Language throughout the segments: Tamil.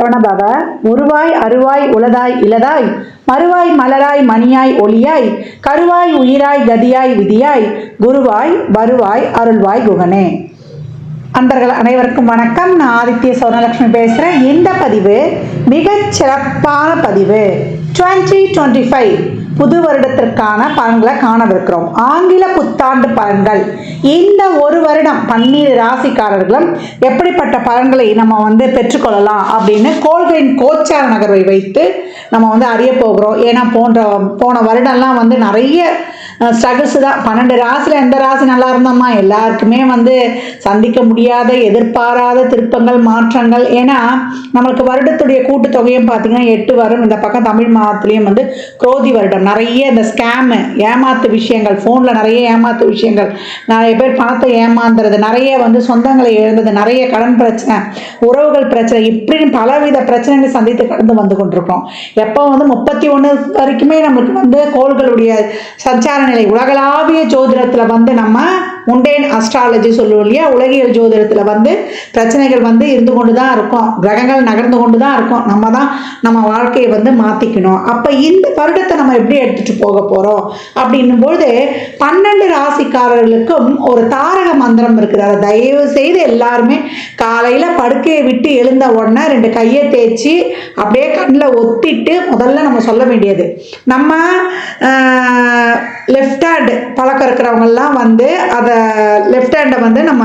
சரவணபவ. உருவாய் அருவாய் உளதாய் இலதாய் மறுவாய் மலராய் மணியாய் ஒளியாய் கருவாய் உயிராய் கதியாய் விதியாய் குருவாய் வருவாய் அருள்வாய் குகனே. அன்பர்கள் அனைவருக்கும் வணக்கம். நான் ஆதித்ய சௌர்ணலட்சுமி பேசுகிறேன். இந்த பதிவு மிகச் சிறப்பான பதிவு. 2025 புது வருடத்திற்கான பலன்களை காணவிருக்கிறோம். ஆங்கில புத்தாண்டு பலன்கள். இந்த ஒரு வருடம் 12 ராசிக்காரர்களும் எப்படிப்பட்ட பலன்களை நம்ம பெற்றுக்கொள்ளலாம் அப்படின்னு கோள்களின் கோச்சார நகர்வை வைத்து நம்ம அறிய போகிறோம். ஏன்னா போன வருடம்லாம் நிறைய ஸ்ட்ரகிள்ஸ் தான். 12 ராசியில் எந்த ராசி நல்லா இருந்தோமா, எல்லாருக்குமே சந்திக்க முடியாத எதிர்பாராத திருப்பங்கள் மாற்றங்கள். ஏன்னா நம்மளுக்கு வருடத்துடைய கூட்டுத்தொகையும் பார்த்தீங்கன்னா 8 வரும். இந்த பக்கம் தமிழ் மாதத்துலேயும் குரோதி வருடம். நிறைய இந்த ஸ்கேமு ஏமாத்து விஷயங்கள், ஃபோனில் நிறைய ஏமாத்து விஷயங்கள், நிறைய பேர் பணத்தை ஏமாந்துறது, நிறைய சொந்தங்களை எழுந்தது, நிறைய கடன் பிரச்சனை, உறவுகள் பிரச்சனை, இப்படின்னு பலவித பிரச்சனைகளை சந்தித்து கடந்து வந்து கொண்டிருக்கிறோம். எப்போ 31 வரைக்குமே நம்மளுக்கு கோள்களுடைய சஞ்சார நிலை உலகளாவிய ஜோதிடத்தில் நம்ம முண்டேன் அஸ்ட்ராலஜி சொல்லுவோம் இல்லையா, உலகியல் ஜோதிடத்தில் பிரச்சனைகள் இருந்து கொண்டு தான் இருக்கும், கிரகங்கள் நகர்ந்து கொண்டு தான் இருக்கும். நம்ம தான் நம்ம வாழ்க்கையை மாற்றிக்கணும். அப்போ இந்த வருடத்தை நம்ம எப்படி எடுத்துகிட்டு போக போகிறோம் அப்படின்னும்போது 12 ராசிக்காரர்களுக்கும் ஒரு தாரக மந்திரம் இருக்குது. அதை தயவு செய்து எல்லாருமே காலையில் படுக்கையை விட்டு எழுந்த உடனே 2 கையை தேய்ச்சி அப்படியே கண்ணில் ஒத்திட்டு முதல்ல நம்ம சொல்ல வேண்டியது, நம்ம லெஃப்ட் ஹேண்ட் பழக்கம் இருக்கிறவங்கெல்லாம் அதை லெஃப்ட் ஹேண்டை நம்ம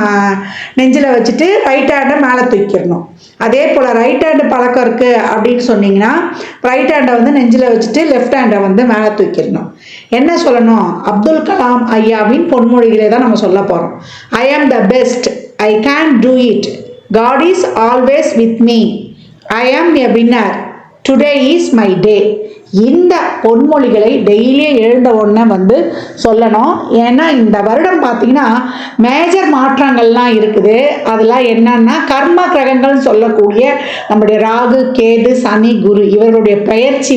நெஞ்சில் வச்சுட்டு ரைட் ஹேண்டை மேலே தூக்கிடணும். அதே போல் ரைட் ஹேண்டு பழக்கம் இருக்குது அப்படின்னு சொன்னீங்கன்னா ரைட் ஹேண்டை நெஞ்சில் வச்சுட்டு லெஃப்ட் ஹேண்டை மேலே தூக்கிடணும். என்ன சொல்லணும்? அப்துல் கலாம் ஐயாவின் பொன்மொழிகளே தான் நம்ம சொல்ல போகிறோம். I am the best, I can do it, God is always with me, I am a winner, today is my day. இந்த பொன்மொழிகளை டெய்லியே எழுந்த உடனே சொல்லணும். ஏன்னா இந்த வருடம் பார்த்தீங்கன்னா மேஜர் மாற்றங்கள்லாம் இருக்குது. அதெல்லாம் என்னன்னா கர்ம கிரகங்கள்னு சொல்லக்கூடிய நம்முடைய ராகு கேது சனி குரு இவருடைய பயிற்சி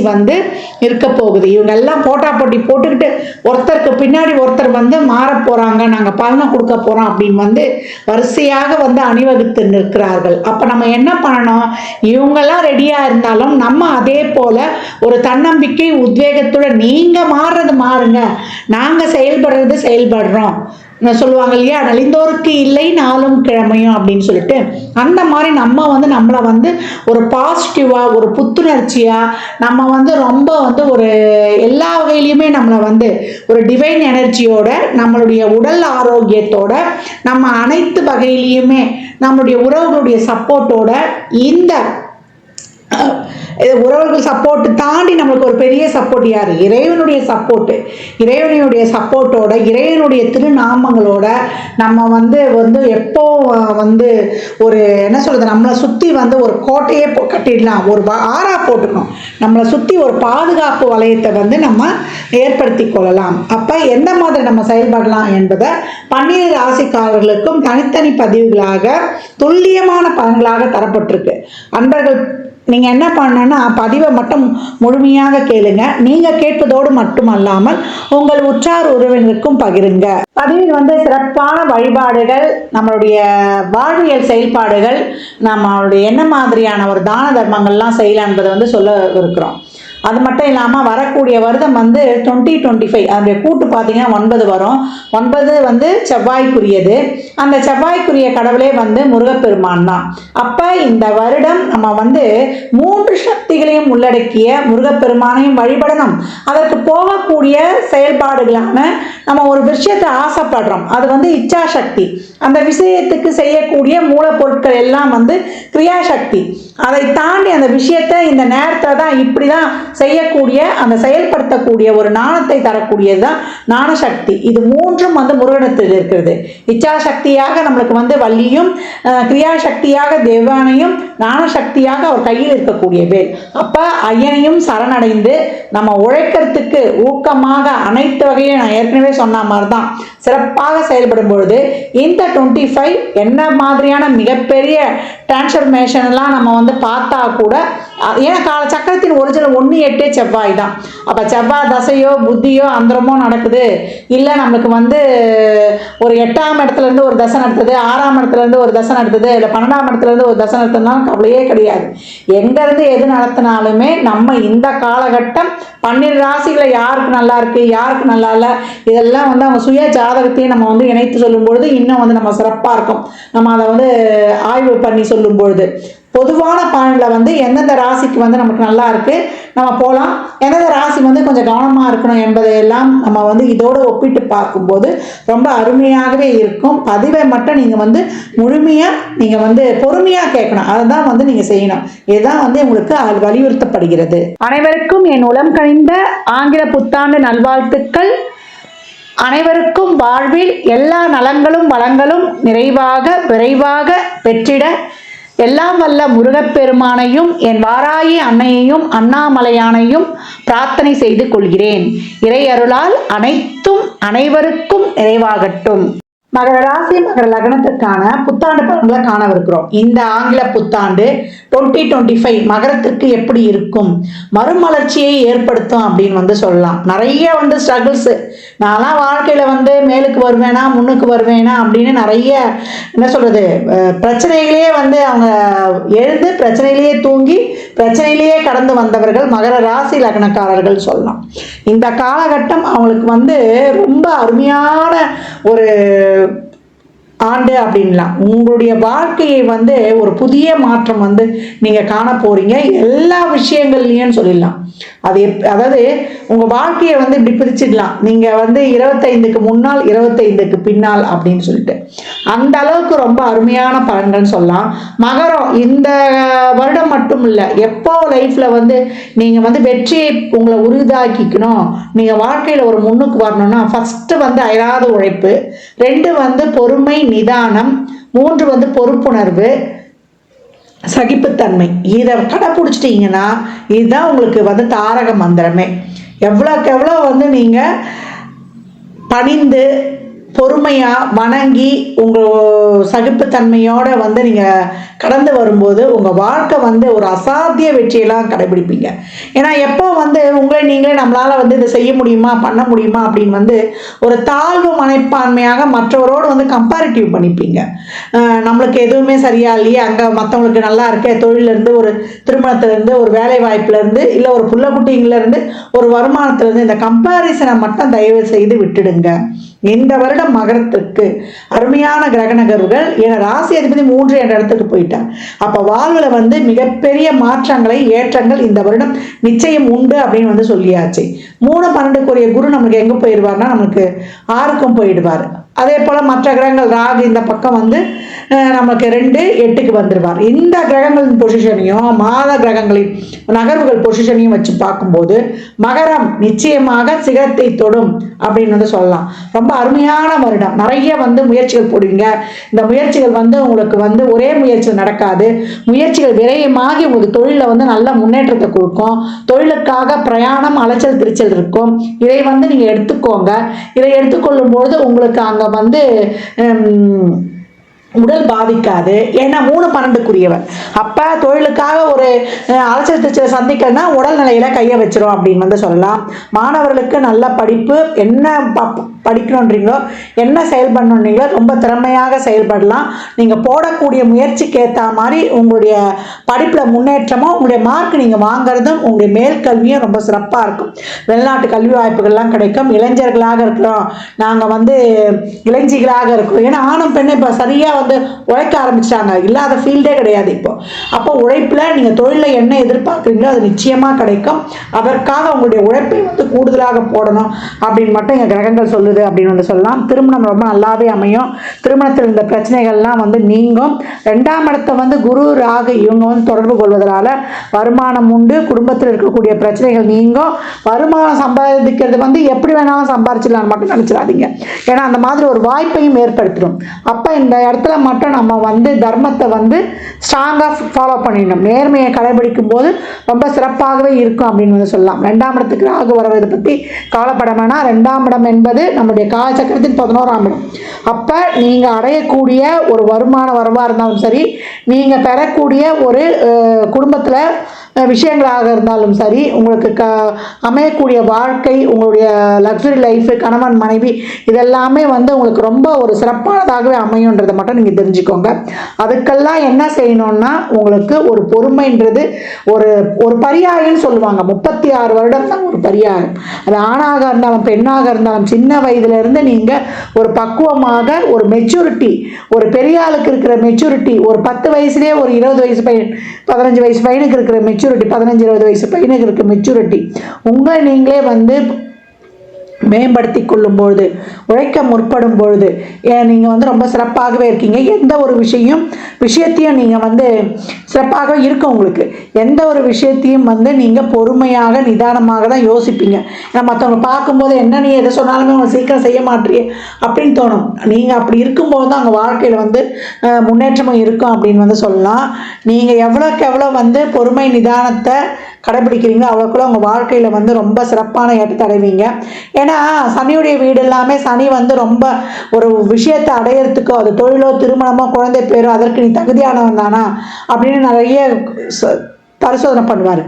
இருக்க போகுது. இவங்க எல்லாம் போட்டா போட்டி போட்டுக்கிட்டு ஒருத்தருக்கு பின்னாடி ஒருத்தர் மாற போகிறாங்க, நாங்கள் பலனை கொடுக்க போகிறோம் அப்படின்னு வரிசையாக அணிவகுத்து நிற்கிறார்கள். அப்போ நம்ம என்ன பண்ணணும்? இவங்கெல்லாம் ரெடியாக இருந்தாலும் நம்ம அதே போல் ஒரு தன்னம்பிக்கை உத்வேகத்துடன் நீங்கள் மாறுறது மாறுங்க, நாங்கள் செயல்படுறது செயல்படுறோம் சொல்லுவாங்க இல்லையா, நலிந்தோருக்கு இல்லை நாளும் கிழமையும் அப்படின்னு சொல்லிட்டு, அந்த மாதிரி நம்ம நம்மளை ஒரு பாசிட்டிவாக ஒரு புத்துணர்ச்சியாக நம்ம ரொம்ப ஒரு எல்லா வகையிலையுமே நம்மளை ஒரு டிவைன் எனர்ஜியோட நம்மளுடைய உடல் ஆரோக்கியத்தோட நம்ம அனைத்து வகையிலையுமே நம்மளுடைய உறவுகளுடைய சப்போர்ட்டோட இந்த உறவுகள் சப்போர்ட் தாண்டி நம்மளுக்கு ஒரு பெரிய சப்போர்ட் யார்? இறைவனுடைய சப்போர்ட்டு. இறைவனுடைய சப்போர்ட்டோட இறைவனுடைய திருநாமங்களோட நம்ம எப்போ ஒரு என்ன சொல்கிறது, நம்மளை சுற்றி ஒரு கோட்டையே கட்டிடலாம், ஒரு ஆறா போட்டுக்கணும், நம்மளை சுற்றி ஒரு பாதுகாப்பு வளையத்தை நம்ம ஏற்படுத்தி கொள்ளலாம். அப்போ எந்த மாதிரி நம்ம செயல்படலாம் என்பதை 12 ராசிக்காரர்களுக்கும் தனித்தனி பதிவுகளாக துல்லியமான பலன்களாக தரப்பட்டிருக்கு. அன்பர்கள் நீங்கள் என்ன பண்ணணும்னா பதிவை மட்டும் முழுமையாக கேளுங்க. நீங்கள் கேட்பதோடு மட்டுமல்லாமல் உங்கள் உற்றார் உறவினருக்கும் பகிருங்க. பதிவில் சிறப்பான வழிபாடுகள், நம்மளுடைய வாழ்வியல் செயல்பாடுகள், நம்மளுடைய என்ன மாதிரியான ஒரு தான தர்மங்கள்லாம் செய்யலாம் என்பதை சொல்ல இருக்கிறோம். அது மட்டும் இல்லாமல் வரக்கூடிய வருடம் 2025 அதனுடைய கூட்டு பார்த்தீங்கன்னா 9 வரும். 9 செவ்வாய்க்குரியது. அந்த செவ்வாய்க்குரிய கடவுளே முருகப்பெருமான் தான். அப்போ இந்த வருடம் நம்ம 3 சக்திகளையும் உள்ளடக்கிய முருகப்பெருமானையும் வழிபடணும். அதற்கு போகக்கூடிய செயல்பாடுகளான நம்ம ஒரு விஷயத்தை ஆசைப்படுறோம், அது இச்சா சக்தி. அந்த விஷயத்துக்கு செய்யக்கூடிய மூலப்பொருட்கள் எல்லாம் கிரியாசக்தி. அதை தாண்டி அந்த விஷயத்தை இந்த நேரத்தில் தான் இப்படி தான் செய்யக்கூடிய அந்த செயல்படுத்தக்கூடிய ஒரு ஞானத்தை தரக்கூடியது தான் ஞானசக்தி. இது 3ம் முருகனத்தில் இருக்கிறது. இச்சாசக்தியாக நம்மளுக்கு வள்ளியும், கிரியாசக்தியாக தேவானையும், ஞானசக்தியாக அவர் கையில் இருக்கக்கூடிய வேல். அப்போ ஐயனையும் சரணடைந்து நம்ம உழைக்கிறதுக்கு ஊக்கமாக அனைத்து வகையும் நான் ஏற்கனவே சொன்ன மாதிரி தான் சிறப்பாக செயல்படும் பொழுது இந்த 25 என்ன மாதிரியான மிகப்பெரிய டிரான்ஸ்ஃபர்மேஷன் எல்லாம் நம்ம வந்து பார்த்தா கூட, ஏன்னா சக்கரத்தின் ஒரிஜினல் 1-8 செவ்வாய் தான். அப்போ செவ்வாய் தசையோ புத்தியோ அந்தரமோ நடக்குது, இல்லை நம்மளுக்கு வந்து ஒரு 8ஆம் இடத்துல இருந்து ஒரு தசை நடத்துது, 6ஆம் இடத்துல இருந்து ஒரு தசை நடத்துது, இல்லை 12ஆம் இடத்துல இருந்து ஒரு தசை நடத்துனாலும் கவலையே கிடையாது. எங்கேருந்து எது நடத்தினாலுமே நம்ம இந்த காலகட்டம் 12 ராசிகளை யாருக்கு நல்லா இருக்கு யாருக்கு நல்லா இல்லை இதெல்லாம் வந்து அவங்க சுய ஜாதகத்தையும் நம்ம வந்து இணைத்து சொல்லும் பொழுது இன்னும் வந்து நம்ம சிறப்பாக இருக்கும். நம்ம அதை வந்து ஆய்வு பண்ணி சொல்லும் பொழுது பொதுவான பலனில் வந்து எந்தெந்த ராசிக்கு வந்து நமக்கு நல்லா இருக்கு நம்ம போகலாம், எந்தெந்த ராசி வந்து கொஞ்சம் கவனமாக இருக்கணும் என்பதையெல்லாம் நம்ம வந்து இதோடு ஒப்பிட்டு பார்க்கும்போது ரொம்ப அருமையாகவே இருக்கும். பதிவை மட்டும் நீங்கள் வந்து முழுமையாக நீங்கள் வந்து பொறுமையாக கேட்கணும், அதை தான் வந்து நீங்கள் செய்யணும். இதுதான் வந்து உங்களுக்கு வலியுறுத்தப்படுகிறது. அனைவருக்கும் என் உளம் கனிந்த ஆங்கில புத்தாண்டு நல்வாழ்த்துக்கள். அனைவருக்கும் வாழ்வில் எல்லா நலங்களும் வளங்களும் நிறைவாக விரைவாக பெற்றிட எல்லாம் வல்ல முருகப்பெருமானையும் என் வாராயி அன்னையையும் அண்ணாமலையானையும் பிரார்த்தனை செய்து கொள்கிறேன். இறை அருளால் அனைத்தும் அனைவருக்கும் நிறைவாகட்டும். மகர ராசி மகர லக்னத்திற்கான புத்தாண்டு பலன்களை காணவிருக்கிறோம். இந்த ஆங்கில புத்தாண்டு 2025 மகரத்திற்கு எப்படி இருக்கும், மறுமலர்ச்சியை ஏற்படுத்தும் அப்படின்னு வந்து சொல்லலாம். நிறைய வந்து ஸ்ட்ரகிள்ஸ், நான்லாம் வாழ்க்கையில வந்து மேலுக்கு வருவேனா முன்னுக்கு வருவேனா அப்படின்னு நிறைய என்ன சொல்றது பிரச்சனைகளே வந்து அவங்க எழுந்து பிரச்சனையிலேயே தூங்கி பிரச்சனையிலேயே கடந்து வந்தவர்கள் மகர ராசி லக்னக்காரர்கள் சொல்லலாம். இந்த காலகட்டம் அவங்களுக்கு வந்து ரொம்ப அருமையான ஒரு ஆண்டு அப்படின்லாம். உங்களுடைய வாழ்க்கையை வந்து ஒரு புதிய மாற்றம் வந்து நீங்கள் காண போறீங்க எல்லா விஷயங்கள்லையும் சொல்லிடலாம். அதாவது உங்கள் வாழ்க்கையை வந்து இப்படி பிரிச்சிடலாம். நீங்கள் வந்து 25க்கு முன்னால் 25க்கு பின்னால் அப்படின்னு சொல்லிட்டு அந்த அளவுக்கு ரொம்ப அருமையான பலன்கள் சொல்லலாம். மகரம் இந்த வருடம் மட்டும் இல்லை, எப்போ லைஃப்பில் வந்து நீங்கள் வந்து வெற்றியை உங்களை உறுதியாக்கிக்கணும், நீங்கள் வாழ்க்கையில் ஒரு முன்னுக்கு வரணும்னா ஃபஸ்ட்டு வந்து அயராத உழைப்பு, 2 வந்து பொறுமை நிதானம், 3 வந்து பொறுப்புணர்வு சகிப்புத்தன்மை. இதை கடைப்பிடிச்சிட்டிங்கன்னா இதுதான் உங்களுக்கு வந்து தாரக மந்திரமே. எவ்வளோக்கு எவ்வளோ வந்து நீங்கள் பணிந்து பொறுமையாக வணங்கி உங்கள் சகிப்புத்தன்மையோடு வந்து நீங்கள் கடந்து வரும்போது உங்கள் வாழ்க்கை வந்து ஒரு அசாத்திய வெற்றியெல்லாம் கடைபிடிப்பீங்க. ஏன்னா எப்போ வந்து உங்களை நீங்களே நம்மளால் வந்து இதை செய்ய முடியுமா பண்ண முடியுமா அப்படின்னு வந்து ஒரு தாழ்வு மனப்பான்மையாக மற்றவரோடு வந்து கம்பேரிட்டிவ் பண்ணிப்பீங்க. நம்மளுக்கு எதுவுமே சரியா இல்லையே, அங்கே மற்றவங்களுக்கு நல்லா இருக்கே, தொழிலேருந்து ஒரு திருமணத்துலேருந்து ஒரு வேலை வாய்ப்புலேருந்து இல்லை ஒரு புள்ள குட்டிங்கலேருந்து ஒரு வருமானத்துலேருந்து இந்த கம்பேரிசனை மட்டும் தயவு செய்து விட்டுடுங்க. இந்த வருடம் மகரத்துக்கு அருமையான கிரக நகர்வுகள். என ராசி அதிபதி 3 என்ற இடத்துக்கு போயிட்டார். அப்போ வாழ்வில் வந்து மிகப்பெரிய மாற்றங்களை ஏற்றங்கள் இந்த வருடம் நிச்சயம் உண்டு அப்படின்னு வந்து சொல்லியாச்சு. 3-12க்குரிய குரு நமக்கு எங்கே போயிடுவார்னா நமக்கு 6க்கும் போயிடுவார். அதே போல் மற்ற கிரகங்கள் ராகு இந்த பக்கம் வந்து நமக்கு 2-8க்கு வந்துடுவார். இந்த கிரகங்களின் பொசிஷனையும் மாத கிரகங்களின் நகர்வுகள் பொசிஷனையும் வச்சு பார்க்கும்போது மகரம் நிச்சயமாக சிகரத்தை தொடும் அப்படின்னு வந்து சொல்லலாம். ரொம்ப அருமையான வருடம். நிறைய வந்து முயற்சிகள் போடுவீங்க. இந்த முயற்சிகள் வந்து உங்களுக்கு வந்து ஒரே முயற்சியில் நடக்காது. முயற்சிகள் விரயமாகி உங்களுக்கு தொழிலில் வந்து நல்ல முன்னேற்றத்தை கொடுக்கும். தொழிலுக்காக பிரயாணம் அலைச்சல் திருச்சல் இருக்கும். இதை வந்து நீங்கள் எடுத்துக்கோங்க. இதை எடுத்துக்கொள்ளும் பொழுது உங்களுக்கு அங்கே வந்து உடல் பாதிக்காது. ஏன்னா 3-12க்குரியவர். அப்போ தொழிலுக்காக ஒரு அலைச்சல் திருச்சல் சந்திக்கணும்னா உடல்நிலையில கையை வச்சிரும் அப்படின்னு வந்து சொல்லலாம். மாணவர்களுக்கு நல்ல படிப்பு, என்ன படிக்கணுன்றீங்களோ என்ன செயல்படணுன்றீங்களோ ரொம்ப திறமையாக செயல்படலாம். நீங்கள் போடக்கூடிய முயற்சிக்கு ஏற்ற மாதிரி உங்களுடைய படிப்பில் முன்னேற்றமும் உங்களுடைய மார்க் நீங்கள் வாங்குறதும் உங்களுடைய மேல் கல்வியும் ரொம்ப சிறப்பாக இருக்கும். வெளிநாட்டு கல்வி வாய்ப்புகள்லாம் கிடைக்கும். இளைஞர்களாக இருக்கிறோம், நாங்கள் வந்து இளைஞிகளாக இருக்கிறோம். ஏன்னா ஆணும் பெண்ணை இப்போ சரியாக வந்து உழைக்க ஆரம்பிச்சிட்டாங்க. இல்லாத ஃபீல்டே கிடையாது இப்போ. அப்போ உழைப்பில் நீங்கள் தொழிலில் என்ன எதிர்பார்க்குறீங்களோ அது நிச்சயமாக கிடைக்கும். அதற்காக உங்களுடைய உழைப்பை வந்து கூடுதலாக போடணும் அப்படின்னு மட்டும் எங்கள் கிரகங்கள் சொல்லுது அப்படின்னு வந்து சொல்லலாம். திருமணம் ரொம்ப நல்லாவே அமையும். திருமணத்தில் இந்த பிரச்சனைகள்லாம் வந்து நீங்கும். 2ஆம் இடத்தை வந்து குரு ராகு இவங்க வந்து தொடர்பு கொள்வதனால வருமானம் உண்டு. குடும்பத்தில் இருக்கக்கூடிய பிரச்சனைகள் நீங்கும். வருமானம் சம்பாதிக்கிறது வந்து எப்படி வேணாலும் சம்பாதிச்சிடலான்னு மட்டும் நினைச்சிடாதீங்க. ஏன்னா அந்த மாதிரி ஒரு வாய்ப்பையும் ஏற்படுத்திடும். அப்போ இந்த இடத்துல மட்டும் நம்ம வந்து தர்மத்தை வந்து ஸ்ட்ராங்காக ஃபாலோ பண்ணிடணும். நேர்மையை கடைபிடிக்கும் போது ரொம்ப சிறப்பாகவே இருக்கும் அப்படின்னு வந்து சொல்லலாம். 2ஆம் இடத்துக்கு ராகு வரவதை பற்றி கவலைப்பட வேணாம். 2ஆம் இடம் என்பது நம்முடைய காலச்சக்கரத்தின் 11ஆம் இடம். அப்போ நீங்கள் அடையக்கூடிய ஒரு வருமான வரவாக இருந்தாலும் சரி, நீங்கள் பெறக்கூடிய ஒரு குடும்பத்தில் விஷயங்களாக இருந்தாலும் சரி, உங்களுக்கு அமையக்கூடிய வாழ்க்கை, உங்களுடைய லக்ஸுரி லைஃபு, கணவன் மனைவி, இதெல்லாமே வந்து உங்களுக்கு ரொம்ப ஒரு சிறப்பானதாகவே அமையுன்றதை மட்டும் நீங்கள் தெரிஞ்சுக்கோங்க. அதுக்கெல்லாம் என்ன செய்யணும்னா, உங்களுக்கு ஒரு பொறுமைன்றது ஒரு பரியாயம்னு சொல்லுவாங்க. 36 வருடம் தான் ஒரு பரியாயம். அது ஆணாக இருந்தாலும் பெண்ணாக இருந்தாலும் சின்ன வயதிலிருந்து நீங்கள் ஒரு பக்குவமாக ஒரு மெச்சூரிட்டி, ஒரு பெரிய ஆளுக்கு இருக்கிற மெச்சூரிட்டி, ஒரு 10 வயசுலேயே ஒரு 20 வயசு பையன் 15 வயசு பையனுக்கு இருக்கிற மெச்சூரிட்டி, 15-20 வயசு பையனுக்கு இருக்கிற மெச்சூரிட்டி உங்கள் நீங்களே வந்து மேம்படுத்தி கொள்ளும்பொழுது, உழைக்க முற்படும் பொழுது நீங்கள் வந்து ரொம்ப சிறப்பாகவே இருக்கீங்க. எந்த ஒரு விஷயத்தையும் நீங்கள் வந்து சிறப்பாக இருக்கும். உங்களுக்கு எந்த ஒரு விஷயத்தையும் வந்து நீங்கள் பொறுமையாக நிதானமாக தான் யோசிப்பீங்க. ஏன்னா மற்றவங்க பார்க்கும்போது என்ன நீ எதை சொன்னாலுமே உங்களை சீக்கிரம் செய்ய மாட்டியே அப்படின்னு தோணும். நீங்கள் அப்படி இருக்கும்போது தான் உங்கள் வாழ்க்கையில் வந்து முன்னேற்றமும் இருக்கும் அப்படின்னு வந்து சொல்லலாம். நீங்கள் எவ்வளோக்கு எவ்வளோ வந்து பொறுமை நிதானத்தை கடைபிடிக்கிறீங்களோ அவ்வளோக்குள்ள உங்கள் வாழ்க்கையில் வந்து ரொம்ப சிறப்பான ஏற்றத்தை அடைவீங்க. ஏன்னா சனியுடைய வீடு எல்லாமே சனி வந்து ரொம்ப ஒரு விஷயத்தை அடையிறதுக்கோ, அது தொழிலோ, திருமணமோ, குழந்தை பேரோ, அதற்கு நீ தகுதியானவன் தானா அப்படின்னு நிறைய பரிசோதனை பண்ணுவார்.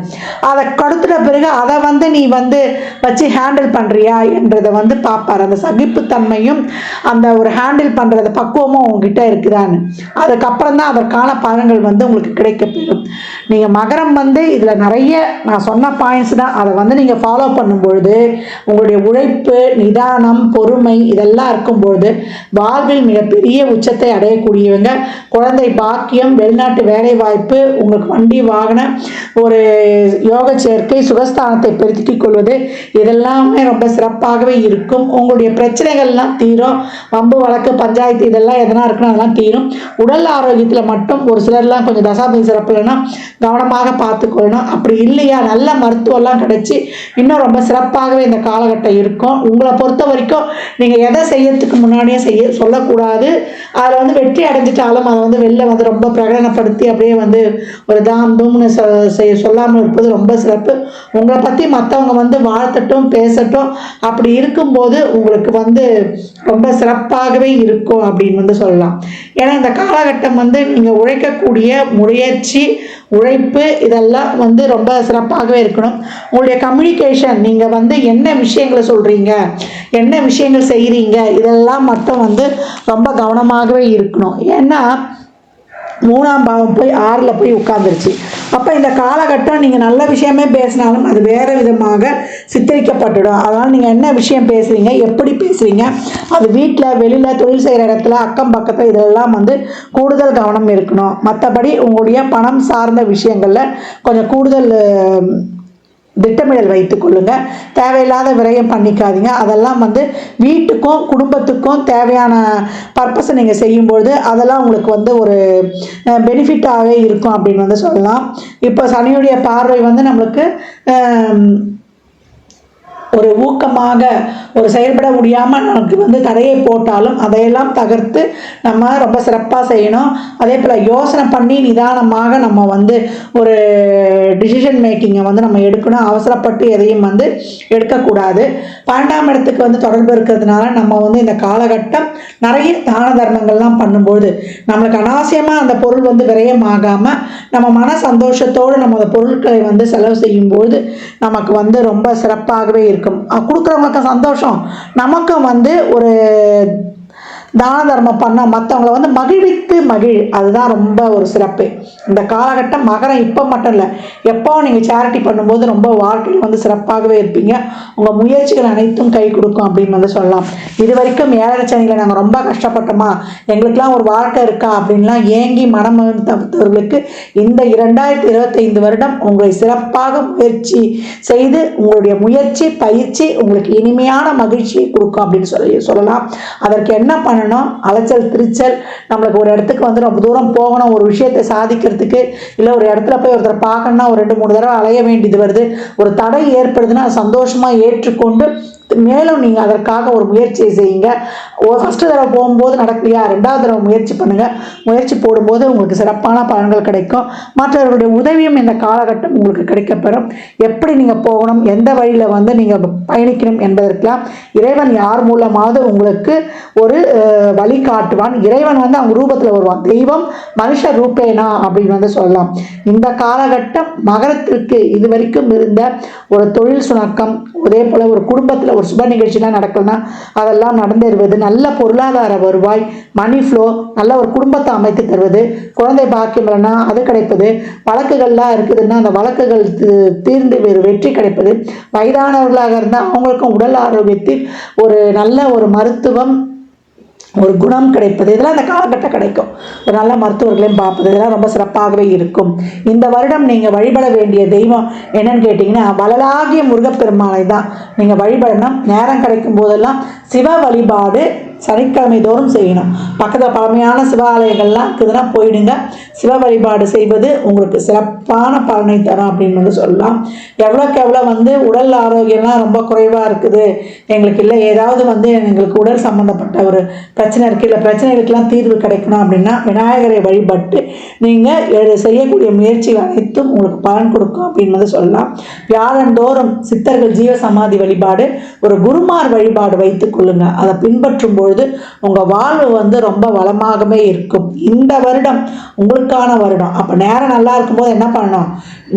அதை கொடுத்துட்ட பிறகு அதை வந்து நீ வந்து வச்சு ஹேண்டில் பண்ணுறியா என்றதை வந்து பார்ப்பார். அந்த சகிப்புத்தன்மையும் அந்த ஒரு ஹேண்டில் பண்ணுறது பக்குவமும் உங்ககிட்ட இருக்குதான்னு. அதுக்கப்புறம் தான் அதற்கான பலன்கள் வந்து உங்களுக்கு கிடைக்கப்பெறும். நீங்கள் மகரம் வந்து இதில் நிறைய நான் சொன்ன பாயிண்ட்ஸ் தான். அதை வந்து நீங்கள் ஃபாலோ பண்ணும்பொழுது உங்களுடைய உழைப்பு, நிதானம், பொறுமை இதெல்லாம் இருக்கும்பொழுது வாழ்வில் மிகப்பெரிய உச்சத்தை அடையக்கூடியவங்க. குழந்தை பாக்கியம், வெளிநாட்டு வேலை வாய்ப்பு, உங்களுக்கு வண்டி வாகன ஒரு யோக சேர்க்கை, சுகஸ்தானத்தை பெருக்கிக் கொள்வது, இதெல்லாமே ரொம்ப சிறப்பாகவே இருக்கும். உங்களுடைய பிரச்சனைகள்லாம் தீரும். வம்பு வழக்கு பஞ்சாயத்து இதெல்லாம் எதனா இருக்குன்னு அதெல்லாம் தீரும். உடல் ஆரோக்கியத்தில் மட்டும் ஒரு சிலர்லாம் கொஞ்சம் தசாபதி சிறப்பு இல்லைன்னா கவனமாக பார்த்துக்கொள்ளணும். அப்படி இல்லையா நல்ல மருத்துவம்லாம் கிடைச்சி இன்னும் ரொம்ப சிறப்பாகவே இந்த காலகட்டம் இருக்கும். உங்களை பொறுத்த வரைக்கும் நீங்கள் எதை செய்யறதுக்கு முன்னாடியே சொல்லக்கூடாது. அதில் வந்து வெற்றி அடைஞ்சிட்டாலும் அதை வந்து வெளில வந்து ரொம்ப பிரகடனப்படுத்தி அப்படியே வந்து ஒரு தாம் தூம்னு சொல்லாமல் இருப்பது ரொம்ப சிறப்பு. உங்களை பற்றி மற்றவங்க வந்து வாழ்த்தட்டும், பேசட்டும். அப்படி இருக்கும்போது உங்களுக்கு வந்து ரொம்ப சிறப்பாகவே இருக்கும் அப்படின்னு வந்து சொல்லலாம். ஏன்னா இந்த காலகட்டம் வந்து நீங்கள் உழைக்கக்கூடிய முயற்சி, உழைப்பு இதெல்லாம் வந்து ரொம்ப சிறப்பாகவே இருக்கணும். உங்களுடைய கம்யூனிகேஷன், நீங்கள் வந்து என்ன விஷயங்களை சொல்கிறீங்க, என்ன விஷயங்கள் செய்கிறீங்க, இதெல்லாம் மட்டும் வந்து ரொம்ப கவனமாகவே இருக்கணும். ஏன்னா 3ஆம் பாவம் போய் 6ல் போய் உட்கார்ந்துருச்சு. அப்போ இந்த காலகட்டம் நீங்கள் நல்ல விஷயமே பேசினாலும் அது வேறு விதமாக சித்தரிக்கப்பட்டுடும். அதனால் நீங்கள் என்ன விஷயம் பேசுகிறீங்க, எப்படி பேசுகிறீங்க, அது வீட்டில், வெளியில், தொழில் செய்கிற இடத்துல, அக்கம் பக்கத்தில் இதெல்லாம் வந்து கூடுதல் கவனம் இருக்கணும். மற்றபடி உங்களுடைய பணம் சார்ந்த விஷயங்களில் கொஞ்சம் கூடுதல் திட்டமிடல் வைத்து கொள்ளுங்கள். தேவையில்லாத விரயம் பண்ணிக்காதீங்க. அதெல்லாம் வந்து வீட்டுக்கும் குடும்பத்துக்கும் தேவையான பர்பஸை நீங்கள் செய்யும்பொழுது அதெல்லாம் உங்களுக்கு வந்து ஒரு பெனிஃபிட்டாகவே இருக்கும் அப்படின்னு வந்து சொல்லலாம். இப்போ சனியுடைய பார்வை வந்து நம்மளுக்கு ஒரு ஊக்கமாக ஒரு செயல்பட முடியாமல் நமக்கு வந்து தடையை போட்டாலும் அதையெல்லாம் தகர்த்து நம்ம ரொம்ப சிறப்பாக செய்யணும். அதே போல் யோசனை பண்ணி நிதானமாக நம்ம வந்து ஒரு டிசிஷன் மேக்கிங்கை வந்து நம்ம எடுக்கணும். அவசரப்பட்டு எதையும் வந்து எடுக்கக்கூடாது. 12ஆம் இடத்துக்கு வந்து தொடர்பு இருக்கிறதுனால நம்ம வந்து இந்த காலகட்டம் நிறைய தான தர்மங்கள்லாம் பண்ணும்போது நம்மளுக்கு அனாவசியமாக அந்த பொருள் வந்து விரயமாகாமல் நம்ம மன சந்தோஷத்தோடு நம்ம அந்த பொருட்களை வந்து செலவு செய்யும்போது நமக்கு வந்து ரொம்ப சிறப்பாகவே இருக்கும். கொடுக்குறவங்களுக்கு சந்தோஷம், நமக்கும் வந்து ஒரு தான தர்மம் பண்ண மற்றவங்களை வந்து மகிழ்வித்து அதுதான் ரொம்ப ஒரு சிறப்பு. இந்த காலகட்டம் மகரம் இப்போ மட்டும் இல்லை, எப்போ நீங்கள் சேரிட்டி பண்ணும்போது ரொம்ப வாழ்க்கையில் வந்து சிறப்பாகவே இருப்பீங்க. உங்கள் முயற்சிகள் அனைத்தும் கை கொடுக்கும் அப்படின்னு வந்து சொல்லலாம். இது வரைக்கும் 7 சனியில் நாங்கள் ரொம்ப கஷ்டப்பட்டோமா, எங்களுக்கெல்லாம் ஒரு வாழ்க்கை இருக்கா அப்படின்லாம் ஏங்கி மனம் தவிர்த்தவர்களுக்கு இந்த 2025 வருடம் உங்களை சிறப்பாக முயற்சி செய்து உங்களுடைய முயற்சி பயிற்சி உங்களுக்கு இனிமையான மகிழ்ச்சியை கொடுக்கும் அப்படின்னு சொல்லலாம். அதற்கு என்ன பண்ணணும், அலைச்சல் திருச்சல், நம்மளுக்கு ஒரு இடத்துக்கு வந்து ரொம்ப தூரம் போகணும், ஒரு விஷயத்தை சாதிக்கிறதுக்கு, இல்லை ஒரு இடத்துல போய் ஒருத்தரை பார்க்கணும்னா ஒரு 2-3 தடவை அலைய வேண்டியது வருது, ஒரு தடை ஏற்படுதுன்னா சந்தோஷமாக ஏற்றுக்கொண்டு மேலும் நீங்கள் அதற்காக ஒரு முயற்சியை செய்யுங்க. ஃபஸ்ட்டு தடவை போகும்போது நடக்கலையா, 2வது தடவை முயற்சி பண்ணுங்கள். முயற்சி போடும்போது உங்களுக்கு சிறப்பான பலன்கள் கிடைக்கும். மற்றவர்களுடைய உதவியும் இந்த காலகட்டம் உங்களுக்கு கிடைக்கப்பெறும். எப்படி நீங்கள் போகணும், எந்த வழியில் வந்து நீங்கள் பயணிக்கணும் என்பதற்கெல்லாம் இறைவன் யார் மூலமாவது உங்களுக்கு ஒரு வழி காட்டுவான். இறைவன் வந்து அவங்க ரூபத்தில் வருவான். தெய்வம் மனுஷ ரூபேனா அப்படின்னு வந்து சொல்லலாம். இந்த காலகட்டம் மகரத்திற்கு இதுவரைக்கும் இருந்த ஒரு தொழில் சுணக்கம், அதே போல் ஒரு குடும்பத்தில் ஒரு சுப நிகழ்ச்சிலாம் நடக்கலன்னா அதெல்லாம் நடந்தேறுவது, நல்ல பொருளாதார வருவாய், மணி ஃப்ளோ, நல்ல ஒரு குடும்பத்தை அமைத்து தருவது, குழந்தை பாக்கியம் இல்லைன்னா அது கிடைப்பது, வழக்குகள்லாம் இருக்குதுன்னா அந்த வழக்குகள் தீர்ந்து வெற்றி கிடைப்பது, வயதானவர்களாக இருந்தால் அவங்களுக்கும் உடல் ஆரோக்கியத்தில் ஒரு நல்ல ஒரு மருத்துவம், ஒரு குணம் கிடைப்பது, இதெல்லாம் இந்த காலகட்டம் கிடைக்கும். ஒரு நல்ல மருத்துவர்களையும் பார்ப்பது, இதெல்லாம் ரொம்ப சிறப்பாகவே இருக்கும். இந்த வருடம் நீங்கள் வழிபட வேண்டிய தெய்வம் என்னன்னு கேட்டிங்கன்னா வளலாகிய முருகப்பெருமானை தான் நீங்கள் வழிபடணும். நேரம் கிடைக்கும் போதெல்லாம் சிவ வழிபாடு சனிக்கிழமை தோறும் செய்யணும். பக்கத்தில் பழமையான சிவாலயங்கள்லாம் இருக்குதுன்னா போயிடுங்க. சிவ வழிபாடு செய்வது உங்களுக்கு சிறப்பான பலனை தரும் அப்படின்னு வந்து சொல்லலாம். எவ்வளோக்கு எவ்வளோ வந்து உடல் ஆரோக்கியம்லாம் ரொம்ப குறைவாக இருக்குது, எங்களுக்கு இல்லை ஏதாவது வந்து எங்களுக்கு உடல் சம்மந்தப்பட்ட ஒரு பிரச்சனை இருக்குது, இல்லை பிரச்சனைகளுக்கெல்லாம் தீர்வு கிடைக்கணும் அப்படின்னா விநாயகரை வழிபட்டு நீங்கள் செய்யக்கூடிய முயற்சிகள் அனைத்தும் உங்களுக்கு பலன் கொடுக்கும் அப்படின்னு வந்து சொல்லலாம். வியாழந்தோறும் சித்தர்கள் ஜீவ சமாதி வழிபாடு, ஒரு குருமார் வழிபாடு வைத்துக் கொள்ளுங்க. அதை பின்பற்றும் பொழுது உங்கள் வாழ்வு வந்து ரொம்ப வளமாகவே இருக்கும். இந்த வருடம் உங்களுக்கான வருடம். அப்போ நேரம் நல்லா இருக்கும்போது என்ன பண்ணணும்,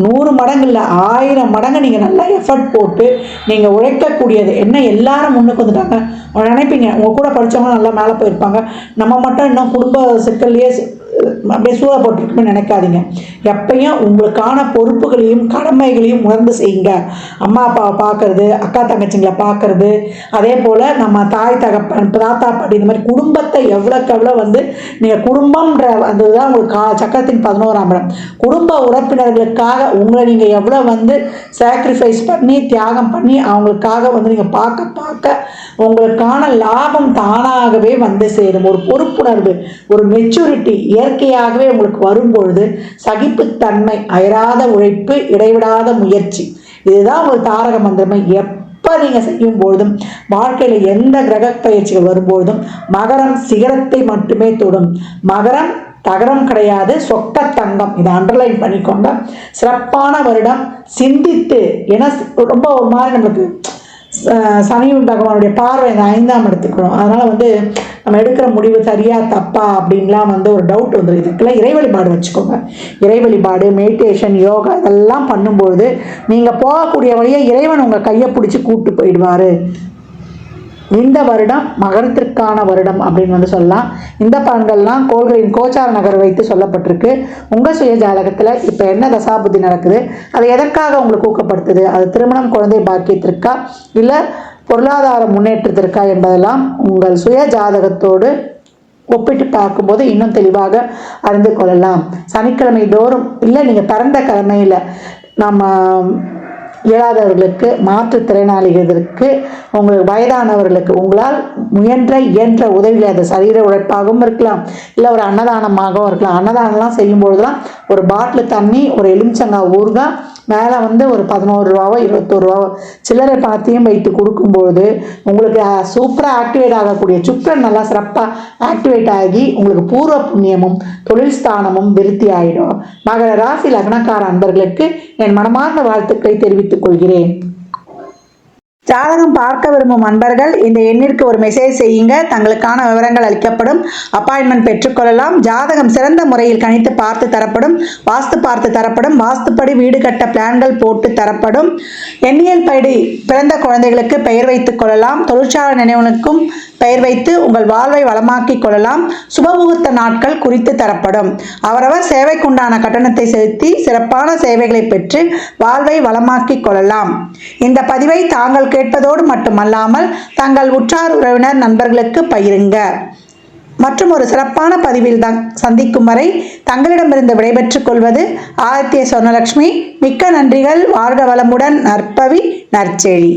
100 மடங்கு இல்லை 1000 மடங்கு நீங்கள் நல்லா எஃபர்ட் போட்டு நீங்கள் உழைக்கக்கூடியது என்ன. எல்லாரும் முன்னுக்கு வந்துட்டாங்க நினைப்பீங்க, உங்கள் கூட படித்தவங்க நல்லா மேலே போயிருப்பாங்க, நம்ம மட்டும் இன்னும் குடும்ப சிக்கல்லையே அப்படியே சூழ போட்டிருக்குமே நினைக்காதீங்க. எப்பயும் உங்களுக்கான பொறுப்புகளையும் கடமைகளையும் உணர்ந்து செய்யுங்க. அம்மா அப்பாவை பார்க்கறது, அக்கா தங்கச்சிங்களை பார்க்கறது, அதே போல் நம்ம தாய் தகப்பன் தாத்தா பாட்டி இந்த மாதிரி குடும்பத்தை எவ்வளோக்கு எவ்வளோ வந்து நீங்கள் குடும்பம்ன்ற அந்த தான் உங்களுக்கு சக்கரத்தின் 11ஆம் இடம். குடும்ப உறுப்பினர்களுக்காக உங்களை நீங்கள் எவ்வளோ வந்து சாக்ரிஃபைஸ் பண்ணி தியாகம் பண்ணி அவங்களுக்காக வந்து நீங்கள் பார்க்க உங்களுக்கான லாபம் தானாகவே வந்து சேரும். ஒரு பொறுப்புணர்வு, ஒரு மெச்சூரிட்டி இயற்கையாகவே உங்களுக்கு வரும்பொழுது சகிப்புத்தன்மை, அயராத உழைப்பு, இடைவிடாத முயற்சி, இதுதான் உங்களுக்கு தாரக மந்திரமே. எப்போ நீங்கள் செய்யும் பொழுதும் வாழ்க்கையில் எந்த கிரக பயிற்சிகள் வரும்பொழுதும் மகரம் சிகரத்தை மட்டுமே தொடும். மகரம் தகரம் கிடையாது, சொக்க தங்கம். இதை அண்டர்லைன் பண்ணிக்கோங்க. சிறப்பான வருடம். சிந்தித்து, ஏன்னா ரொம்ப ஒரு மாதிரி நம்மளுக்கு சனி பகவானுடைய பார்வை இந்த 5ஆம் இடத்துக்கணும். அதனால் வந்து நம்ம எடுக்கிற முடிவு சரியா தப்பா அப்படின்லாம் வந்து ஒரு டவுட் வந்துடும். இதுக்கெல்லாம் இறை வழிபாடு வச்சுக்கோங்க. இறை வழிபாடு, மெடிடேஷன், யோகா இதெல்லாம் பண்ணும்பொழுது நீங்கள் போகக்கூடிய வழியை இறைவன் உங்கள் கையை பிடிச்சி கூப்பிட்டு போயிடுவார். இந்த வருடம் மகரத்திற்கான வருடம் அப்படின்னு வந்து சொல்லலாம். இந்த பலன்கள்லாம் கோள்களின் கோச்சார நகர் வைத்து சொல்லப்பட்டிருக்கு. உங்கள் சுய ஜாதகத்தில் இப்போ என்ன தசாபுத்தி நடக்குது, அது எதற்காக உங்களுக்கு ஊக்கப்படுத்துது, அது திருமணம், குழந்தை பாக்கியத்திற்கா இல்லை பொருளாதார முன்னேற்றத்திற்கா என்பதெல்லாம் உங்கள் சுய ஜாதகத்தோடு ஒப்பிட்டு பார்க்கும்போது இன்னும் தெளிவாக அறிந்து கொள்ளலாம். சனிக்கிழமை தோறும் இல்லை நீங்கள் பிறந்த கிழமையில் நம்ம இயலாதவர்களுக்கு, மாற்றுத்திறனாளிகளுக்கு, உங்களுக்கு வயதானவர்களுக்கு உங்களால் இயன்ற உதவியில் அது சரீர உழைப்பாகவும் இருக்கலாம், இல்லை ஒரு அன்னதானமாகவும் இருக்கலாம். அன்னதானம்லாம் செய்யும்பொழுதுலாம் ஒரு பாட்டில் தண்ணி, ஒரு எலுமிச்சங்காய் ஊறுகாய், மேலே வந்து ஒரு 11 ரூபாவோ 21 ரூபாவோ சில்லறை பணத்தையும் வைத்து கொடுக்கும்பொழுது உங்களுக்கு சூப்பராக ஆக்டிவேட் ஆகக்கூடிய சுக்கரன் நல்லா சிறப்பாக ஆக்டிவேட் ஆகி உங்களுக்கு பூர்வ புண்ணியமும் தொழில் ஸ்தானமும் விருத்தி ஆகிடும். மகர ராசி லக்னக்கார அன்பர்களுக்கு என் மனமார்ந்த வாழ்த்துக்களை தெரிவித்துக் கொள்கிறேன். ஜாதகம் பார்க்க விரும்பும் அன்பர்கள் இந்த எண்ணிற்கு ஒரு மெசேஜ் செய்யுங்க. தங்களுக்கான விவரங்கள் அளிக்கப்படும். அப்பாயின்மெண்ட் பெற்றுக்கொள்ளலாம். ஜாதகம் சிறந்த முறையில் கணித்து பார்த்து தரப்படும். வாஸ்து பார்த்து தரப்படும். வாஸ்துப்படி வீடு கட்ட பிளான்கள் போட்டு தரப்படும். எண்ணியல் படி பிறந்த குழந்தைகளுக்கு பெயர் வைத்துக் கொள்ளலாம். தொழிற்சாலை நினைவுகளுக்கும் பெயர் வைத்து உங்கள் வாழ்வை வளமாக்கிக் கொள்ளலாம். சுபமுகூர்த்த நாட்கள் குறித்து தரப்படும். அவரவர் சேவைக்குண்டான கட்டணத்தை செலுத்தி சிறப்பான சேவைகளை பெற்று வாழ்வை வளமாக்கிக் கொள்ளலாம். இந்த பதிவை தாங்கள் கேட்பதோடு மட்டுமல்லாமல் தங்கள் உற்றார் உறவினர் நண்பர்களுக்கு பகிருங்க. மற்றும் ஒரு சிறப்பான பதிவில் சந்திக்கும் வரை தங்களிடமிருந்து விடைபெற்றுக் கொள்வது ஆதித்ய சொர்ணலட்சுமி. மிக்க நன்றிகள். வாழ்க வளமுடன். நற்பவி நற்செழி.